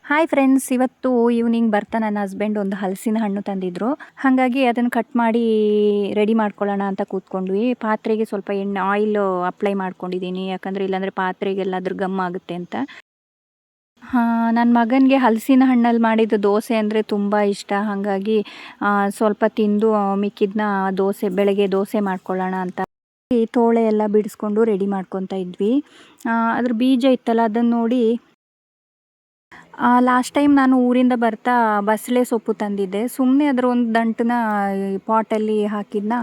Hi friends, ಇವತ್ತು evening ಬರ್ತಾ ನನ್ನ ಹಸ್ಬೆಂಡ್ ಒಂದು ಹಲಸಿನ ಹಣ್ಣು ತಂದಿದ್ರು. ಹಾಗಾಗಿ ಅದನ್ನು ಕಟ್ ಮಾಡಿ ರೆಡಿ ಮಾಡ್ಕೊಳ್ಳೋಣ ಅಂತ ಕೂತ್ಕೊಂಡ್ವಿ. ಪಾತ್ರೆಗೆ ಸ್ವಲ್ಪ ಎಣ್ಣೆ ಆಯಿಲ್ ಅಪ್ಲೈ ಮಾಡ್ಕೊಂಡಿದ್ದೀನಿ, ಯಾಕಂದರೆ ಇಲ್ಲಾಂದರೆ ಪಾತ್ರೆಗೆಲ್ಲಾದ್ರೂ ಗಮ್ ಆಗುತ್ತೆ ಅಂತ. ನನ್ನ ಮಗನಿಗೆ ಹಲಸಿನ ಹಣ್ಣಲ್ಲಿ ಮಾಡಿದ ದೋಸೆ ಅಂದರೆ ತುಂಬ ಇಷ್ಟ. ಹಾಗಾಗಿ ಸ್ವಲ್ಪ ತಿಂದು ಮಿಕ್ಕಿದ್ನ ಬೆಳಗ್ಗೆ ದೋಸೆ ಮಾಡ್ಕೊಳ್ಳೋಣ ಅಂತ ಈ ತೋಳೆ ಎಲ್ಲ ಬಿಡಿಸ್ಕೊಂಡು ರೆಡಿ ಮಾಡ್ಕೊತಾ ಇದ್ವಿ. ಅದ್ರ ಬೀಜ ಇತ್ತಲ್ಲ, ಅದನ್ನು ನೋಡಿ ಲಾಸ್ಟ್ ಟೈಮ್ ನಾನು ಊರಿಂದ ಬರ್ತಾ ಬಸಳೆ ಸೊಪ್ಪು ತಂದಿದ್ದೆ. ಸುಮ್ಮನೆ ಅದರ ಒಂದು ದಂಟನ್ನ ಪಾಟಲ್ಲಿ ಹಾಕಿದ್ನ,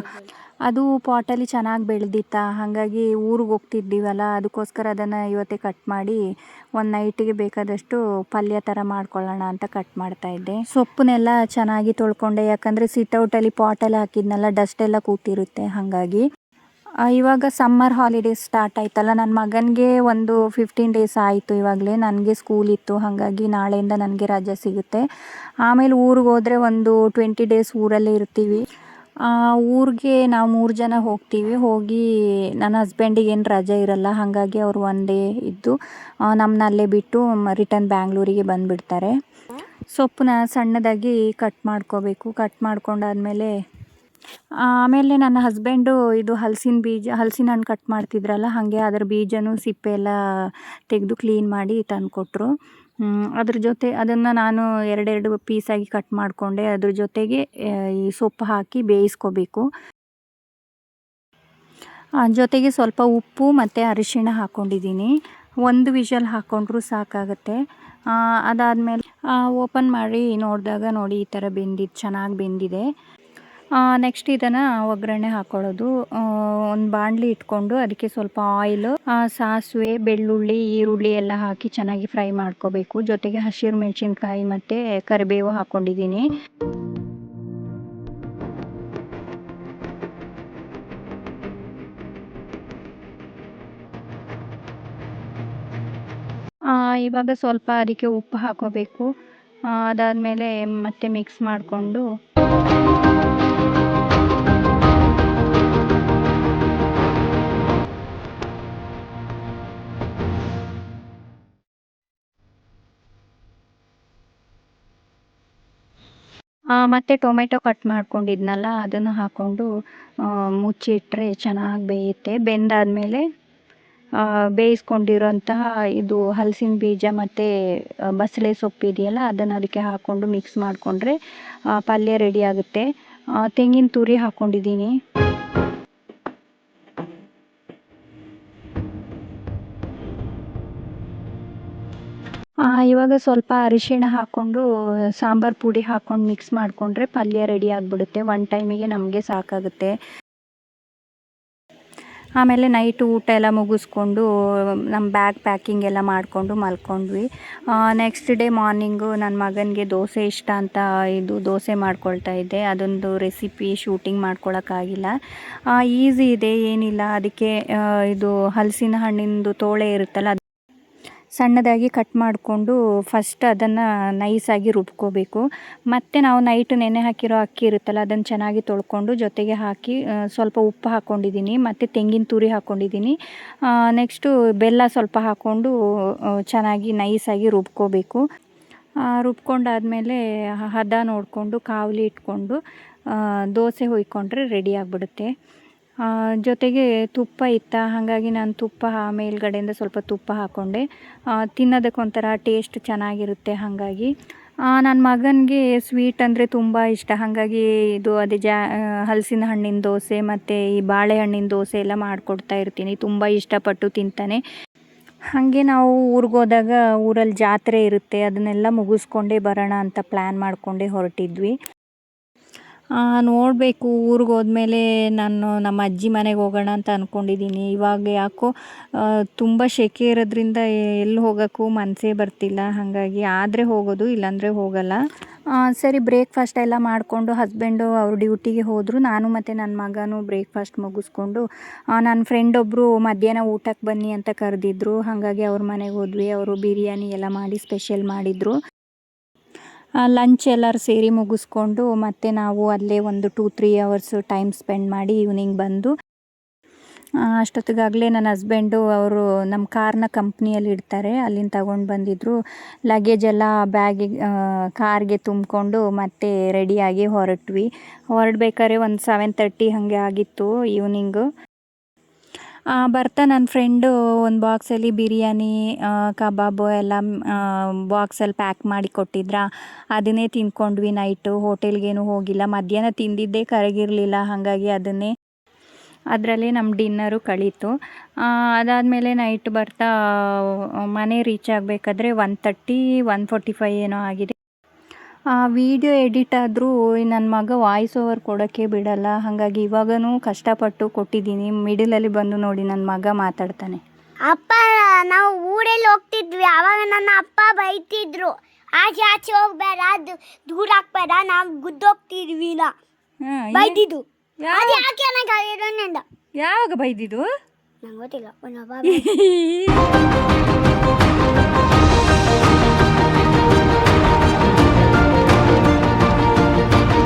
ಅದು ಪಾಟಲ್ಲಿ ಚೆನ್ನಾಗಿ ಬೆಳೆದಿತ್ತ. ಹಾಗಾಗಿ ಊರಿಗೆ ಹೋಗ್ತಿದ್ದೀವಲ್ಲ, ಅದಕ್ಕೋಸ್ಕರ ಅದನ್ನು ಇವತ್ತೇ ಕಟ್ ಮಾಡಿ ಒಂದು ನೈಟಿಗೆ ಬೇಕಾದಷ್ಟು ಪಲ್ಯ ಥರ ಮಾಡ್ಕೊಳ್ಳೋಣ ಅಂತ ಕಟ್ ಮಾಡ್ತಾ ಇದ್ದೆ. ಸೊಪ್ಪನ್ನೆಲ್ಲ ಚೆನ್ನಾಗಿ ತೊಳ್ಕೊಂಡೆ, ಯಾಕಂದರೆ ಸಿಟೌಟಲ್ಲಿ ಪಾಟಲ್ಲಿ ಹಾಕಿದ್ನೆಲ್ಲ ಡಸ್ಟ್ ಎಲ್ಲ ಕೂತಿರುತ್ತೆ. ಹಾಗಾಗಿ ಇವಾಗ ಸಮ್ಮರ್ ಹಾಲಿಡೇಸ್ ಸ್ಟಾರ್ಟ್ ಆಯ್ತಲ್ಲ, ನನ್ನ ಮಗನಿಗೆ ಒಂದು 15 ಡೇಸ್ ಆಯಿತು ಇವಾಗಲೇ. ನನಗೆ ಸ್ಕೂಲ್ ಇತ್ತು, ಹಾಗಾಗಿ ನಾಳೆಯಿಂದ ನನಗೆ ರಜೆ ಸಿಗುತ್ತೆ. ಆಮೇಲೆ ಊರಿಗೆ ಹೋದರೆ ಒಂದು 20 ಡೇಸ್ ಊರಲ್ಲೇ ಇರ್ತೀವಿ. ಊರಿಗೆ ನಾವು 3 ಜನ ಹೋಗ್ತೀವಿ. ಹೋಗಿ ನನ್ನ ಹಸ್ಬೆಂಡಿಗೆ ಏನು ರಜೆ ಇರಲ್ಲ, ಹಾಗಾಗಿ ಅವರು ಒನ್ ಡೇ ಇದ್ದು ನಮ್ಮನ್ನ ಅಲ್ಲೇ ಬಿಟ್ಟು ರಿಟರ್ನ್ ಬ್ಯಾಂಗ್ಳೂರಿಗೆ ಬಂದುಬಿಡ್ತಾರೆ. ಸೊಪ್ಪನ್ನ ಸಣ್ಣದಾಗಿ ಕಟ್ ಮಾಡ್ಕೋಬೇಕು. ಕಟ್ ಮಾಡ್ಕೊಂಡಾದ್ಮೇಲೆ ಆಮೇಲೆ ನನ್ನ ಹಸ್ಬೆಂಡು ಇದು ಹಲಸಿನ ಹಣ್ಣು ಕಟ್ ಮಾಡ್ತಿದ್ರಲ್ಲ, ಹಾಗೆ ಅದರ ಬೀಜನೂ ಸಿಪ್ಪೆ ಎಲ್ಲ ತೆಗೆದು ಕ್ಲೀನ್ ಮಾಡಿ ತಂದುಕೊಟ್ರು. ಅದ್ರ ಜೊತೆ ಅದನ್ನು ನಾನು ಎರಡೆರಡು ಪೀಸಾಗಿ ಕಟ್ ಮಾಡಿಕೊಂಡೆ. ಅದ್ರ ಜೊತೆಗೆ ಈ ಸೊಪ್ಪು ಹಾಕಿ ಬೇಯಿಸ್ಕೋಬೇಕು. ಜೊತೆಗೆ ಸ್ವಲ್ಪ ಉಪ್ಪು ಮತ್ತು ಅರಿಶಿಣ ಹಾಕ್ಕೊಂಡಿದ್ದೀನಿ. ಒಂದು ವಿಷಲ್ ಹಾಕ್ಕೊಂಡ್ರೂ ಸಾಕಾಗುತ್ತೆ. ಅದಾದಮೇಲೆ ಓಪನ್ ಮಾಡಿ ನೋಡಿದಾಗ ನೋಡಿ, ಈ ಥರ ಚೆನ್ನಾಗಿ ಬೆಂದಿದೆ. ನೆಕ್ಸ್ಟ್ ಇದನ್ನು ಒಗ್ಗರಣೆ ಹಾಕ್ಕೊಳ್ಳೋದು. ಒಂದು ಬಾಣಲಿ ಇಟ್ಕೊಂಡು ಅದಕ್ಕೆ ಸ್ವಲ್ಪ ಆಯಿಲು, ಸಾಸಿವೆ, ಬೆಳ್ಳುಳ್ಳಿ, ಈರುಳ್ಳಿ ಎಲ್ಲ ಹಾಕಿ ಚೆನ್ನಾಗಿ ಫ್ರೈ ಮಾಡ್ಕೋಬೇಕು. ಜೊತೆಗೆ ಹಸಿರು ಮೆಣಸಿನ್ಕಾಯಿ ಮತ್ತು ಕರಿಬೇವು ಹಾಕ್ಕೊಂಡಿದ್ದೀನಿ. ಇವಾಗ ಸ್ವಲ್ಪ ಅದಕ್ಕೆ ಉಪ್ಪು ಹಾಕೋಬೇಕು. ಅದಾದಮೇಲೆ ಮತ್ತೆ ಮಿಕ್ಸ್ ಮಾಡಿಕೊಂಡು ಮತ್ತು ಟೊಮೆಟೊ ಕಟ್ ಮಾಡ್ಕೊಂಡಿದ್ನಲ್ಲ, ಅದನ್ನು ಹಾಕ್ಕೊಂಡು ಮುಚ್ಚಿಟ್ರೆ ಚೆನ್ನಾಗಿ ಬೇಯುತ್ತೆ. ಬೆಂದಾದಮೇಲೆ ಬೇಯಿಸ್ಕೊಂಡಿರೋಂತಹ ಇದು ಹಲಸಿನ ಬೀಜ ಮತ್ತು ಬಸಳೆ ಸೊಪ್ಪು ಇದೆಯಲ್ಲ, ಅದನ್ನು ಅದಕ್ಕೆ ಹಾಕ್ಕೊಂಡು ಮಿಕ್ಸ್ ಮಾಡಿಕೊಂಡ್ರೆ ಪಲ್ಯ ರೆಡಿ ಆಗುತ್ತೆ. ತೆಂಗಿನ ತುರಿ ಹಾಕ್ಕೊಂಡಿದ್ದೀನಿ. ಇವಾಗ ಸ್ವಲ್ಪ ಅರಿಶಿಣ ಹಾಕ್ಕೊಂಡು ಸಾಂಬಾರು ಪುಡಿ ಹಾಕ್ಕೊಂಡು ಮಿಕ್ಸ್ ಮಾಡಿಕೊಂಡ್ರೆ ಪಲ್ಯ ರೆಡಿ ಆಗಿಬಿಡುತ್ತೆ. ಒನ್ ಟೈಮಿಗೆ ನಮಗೆ ಸಾಕಾಗುತ್ತೆ. ಆಮೇಲೆ ನೈಟ್ ಊಟ ಎಲ್ಲ ಮುಗಿಸ್ಕೊಂಡು ನಮ್ಮ ಬ್ಯಾಗ್ ಪ್ಯಾಕಿಂಗ್ ಎಲ್ಲ ಮಾಡಿಕೊಂಡು ಮಲ್ಕೊಂಡ್ವಿ. ನೆಕ್ಸ್ಟ್ ಡೇ ಮಾರ್ನಿಂಗು ನನ್ನ ಮಗನಿಗೆ ದೋಸೆ ಇಷ್ಟ ಅಂತ ಇದು ದೋಸೆ ಮಾಡ್ಕೊಳ್ತಾ ಇದ್ದೆ. ಅದೊಂದು ರೆಸಿಪಿ ಶೂಟಿಂಗ್ ಮಾಡ್ಕೊಳಕ್ಕಾಗಿಲ್ಲ. ಈಸಿ ಇದೆ, ಏನಿಲ್ಲ. ಅದಕ್ಕೆ ಇದು ಹಲಸಿನ ಹಣ್ಣಿಂದು ತೋಳೆ ಇರುತ್ತಲ್ಲ, ಸಣ್ಣದಾಗಿ ಕಟ್ ಮಾಡಿಕೊಂಡು ಫಸ್ಟ್ ಅದನ್ನು ನೈಸಾಗಿ ರುಬ್ಕೋಬೇಕು. ಮತ್ತು ನಾವು ನೈಟ್ ನೆನೆ ಹಾಕಿರೋ ಅಕ್ಕಿ ಇರುತ್ತಲ್ಲ, ಅದನ್ನು ಚೆನ್ನಾಗಿ ತೊಳ್ಕೊಂಡು ಜೊತೆಗೆ ಹಾಕಿ ಸ್ವಲ್ಪ ಉಪ್ಪು ಹಾಕ್ಕೊಂಡಿದ್ದೀನಿ ಮತ್ತು ತೆಂಗಿನ ತುರಿ ಹಾಕ್ಕೊಂಡಿದ್ದೀನಿ. ನೆಕ್ಸ್ಟು ಬೆಲ್ಲ ಸ್ವಲ್ಪ ಹಾಕ್ಕೊಂಡು ಚೆನ್ನಾಗಿ ನೈಸಾಗಿ ರುಬ್ಕೋಬೇಕು. ರುಬ್ಕೊಂಡಾದಮೇಲೆ ಹದ ನೋಡಿಕೊಂಡು ಕಾವಲಿ ಇಟ್ಕೊಂಡು ದೋಸೆ ಹುಯ್ಕೊಂಡ್ರೆ ರೆಡಿ ಆಗಿಬಿಡುತ್ತೆ. ಜೊತೆಗೆ ತುಪ್ಪ ಇತ್ತ, ಹಾಗಾಗಿ ನಾನು ತುಪ್ಪ ಮೇಲ್ಗಡೆಯಿಂದ ಸ್ವಲ್ಪ ತುಪ್ಪ ಹಾಕ್ಕೊಂಡೆ. ತಿನ್ನೋದಕ್ಕೊಂಥರ ಟೇಸ್ಟ್ ಚೆನ್ನಾಗಿರುತ್ತೆ. ಹಾಗಾಗಿ ನನ್ನ ಮಗನಿಗೆ ಸ್ವೀಟ್ ಅಂದರೆ ತುಂಬ ಇಷ್ಟ. ಹಾಗಾಗಿ ಇದು ಹಲಸಿನ ಹಣ್ಣಿನ ದೋಸೆ ಮತ್ತು ಈ ಬಾಳೆಹಣ್ಣಿನ ದೋಸೆ ಎಲ್ಲ ಮಾಡಿಕೊಡ್ತಾ ಇರ್ತೀನಿ. ತುಂಬ ಇಷ್ಟಪಟ್ಟು ತಿಂತಾನೆ. ಹಾಗೆ ನಾವು ಊರಿಗೆ ಹೋದಾಗ ಊರಲ್ಲಿ ಜಾತ್ರೆ ಇರುತ್ತೆ, ಅದನ್ನೆಲ್ಲ ಮುಗಿಸ್ಕೊಂಡೇ ಬರೋಣ ಅಂತ ಪ್ಲ್ಯಾನ್ ಮಾಡಿಕೊಂಡೇ ಹೊರಟಿದ್ವಿ. ನೋಡಬೇಕು, ಊರಿಗೆ ಹೋದ್ಮೇಲೆ ನಾನು ನಮ್ಮ ಅಜ್ಜಿ ಮನೆಗೆ ಹೋಗೋಣ ಅಂತ ಅಂದ್ಕೊಂಡಿದ್ದೀನಿ. ಇವಾಗ ಯಾಕೋ ತುಂಬ ಸೆಕೆ ಇರೋದ್ರಿಂದ ಎಲ್ಲಿ ಹೋಗೋಕ್ಕೂ ಮನಸ್ಸೇ ಬರ್ತಿಲ್ಲ. ಹಾಗಾಗಿ ಆದರೆ ಹೋಗೋದು, ಇಲ್ಲಾಂದರೆ ಹೋಗಲ್ಲ. ಸರಿ, ಬ್ರೇಕ್ಫಾಸ್ಟ್ ಎಲ್ಲ ಮಾಡಿಕೊಂಡು ಹಸ್ಬೆಂಡು ಅವರು ಡ್ಯೂಟಿಗೆ ಹೋದರು. ನಾನು ಮತ್ತು ನನ್ನ ಮಗನೂ ಬ್ರೇಕ್ಫಾಸ್ಟ್ ಮುಗಿಸ್ಕೊಂಡು ನನ್ನ ಫ್ರೆಂಡ್ ಒಬ್ಬರು ಮಧ್ಯಾಹ್ನ ಊಟಕ್ಕೆ ಬನ್ನಿ ಅಂತ ಕರೆದಿದ್ರು. ಹಾಗಾಗಿ ಅವ್ರ ಮನೆಗೆ ಹೋದ್ವಿ. ಅವರು ಬಿರಿಯಾನಿ ಎಲ್ಲ ಮಾಡಿ ಸ್ಪೆಷಲ್ ಮಾಡಿದರು. ಲಂಚ್ ಎಲ್ಲರೂ ಸೇರಿ ಮುಗಿಸ್ಕೊಂಡು ಮತ್ತೆ ನಾವು ಅಲ್ಲೇ ಒಂದು 2-3 ಅವರ್ಸ್ ಟೈಮ್ ಸ್ಪೆಂಡ್ ಮಾಡಿ ಈವ್ನಿಂಗ್ ಬಂದು ಅಷ್ಟೊತ್ತಿಗಾಗಲೇ ನನ್ನ ಹಸ್ಬೆಂಡು ಅವರು ನಮ್ಮ ಕಾರ್ನ ಕಂಪ್ನಿಯಲ್ಲಿ ಇಡ್ತಾರೆ, ಅಲ್ಲಿಂದ ತಗೊಂಡು ಬಂದಿದ್ದರು. ಲಗೇಜ್ ಎಲ್ಲ ಬ್ಯಾಗಿಗೆ ಕಾರ್ಗೆ ತುಂಬಿಕೊಂಡು ಮತ್ತೆ ರೆಡಿಯಾಗಿ ಹೊರಡ್ಬೇಕಾದ್ರೆ ಒಂದು 7:30 ಹಾಗೆ ಆಗಿತ್ತು ಈವ್ನಿಂಗು. ಬರ್ತಾ ನನ್ನ ಫ್ರೆಂಡು ಒಂದು ಬಾಕ್ಸಲ್ಲಿ ಬಿರಿಯಾನಿ ಕಬಾಬು ಎಲ್ಲ ಬಾಕ್ಸಲ್ಲಿ ಪ್ಯಾಕ್ ಮಾಡಿ ಕೊಟ್ಟಿದ್ರ, ಅದನ್ನೇ ತಿಂದ್ಕೊಂಡ್ವಿ ನೈಟು. ಹೋಟೆಲ್ಗೇನು ಹೋಗಿಲ್ಲ, ಮಧ್ಯಾಹ್ನ ತಿಂದಿದ್ದೇ ಕರಗಿರಲಿಲ್ಲ, ಹಾಗಾಗಿ ಅದರಲ್ಲಿ ನಮ್ಮ ಡಿನ್ನರು ಕಳೀತು. ಅದಾದಮೇಲೆ ನೈಟ್ ಬರ್ತಾ ಮನೆ ರೀಚ್ ಆಗಬೇಕಾದ್ರೆ 1:30 1:45 ಏನೋ ಆಗಿದೆ. ವಿಡಿಯೋ ಎಡಿಟ್ ಆದರೂ ನನ್ನ ಮಗ ವಾಯ್ಸ್ ಓವರ್ ಕೊಡೋಕ್ಕೆ ಬಿಡಲ್ಲ, ಹಾಗಾಗಿ ಇವಾಗನೂ ಕಷ್ಟಪಟ್ಟು ಕೊಟ್ಟಿದ್ದೀನಿ. ಮಿಡಲಲ್ಲಿ ಬಂದು ನೋಡಿ ನನ್ನ ಮಗ ಮಾತಾಡ್ತಾನೆ. ಅಪ್ಪ ನಾವು ಊರಲ್ಲಿ ಹೋಗ್ತಿದ್ವಿ, ಆವಾಗ ನನ್ನ ಅಪ್ಪ ಬೈತಿದ್ರು, ಆಚೆ ಹೋಗ್ಬೇಡ, ಅದು ದೂರ ಹಾಕ್ಬೇಡ, ನಾವು ಗುದ್ದೋಗ್ತಿದ್ವಿ ಬೈದಿದ್ದು. ಯಾವಾಗ ಬೈದಿದ್ದು ನಂಗೆ ಗೊತ್ತಿಲ್ಲ.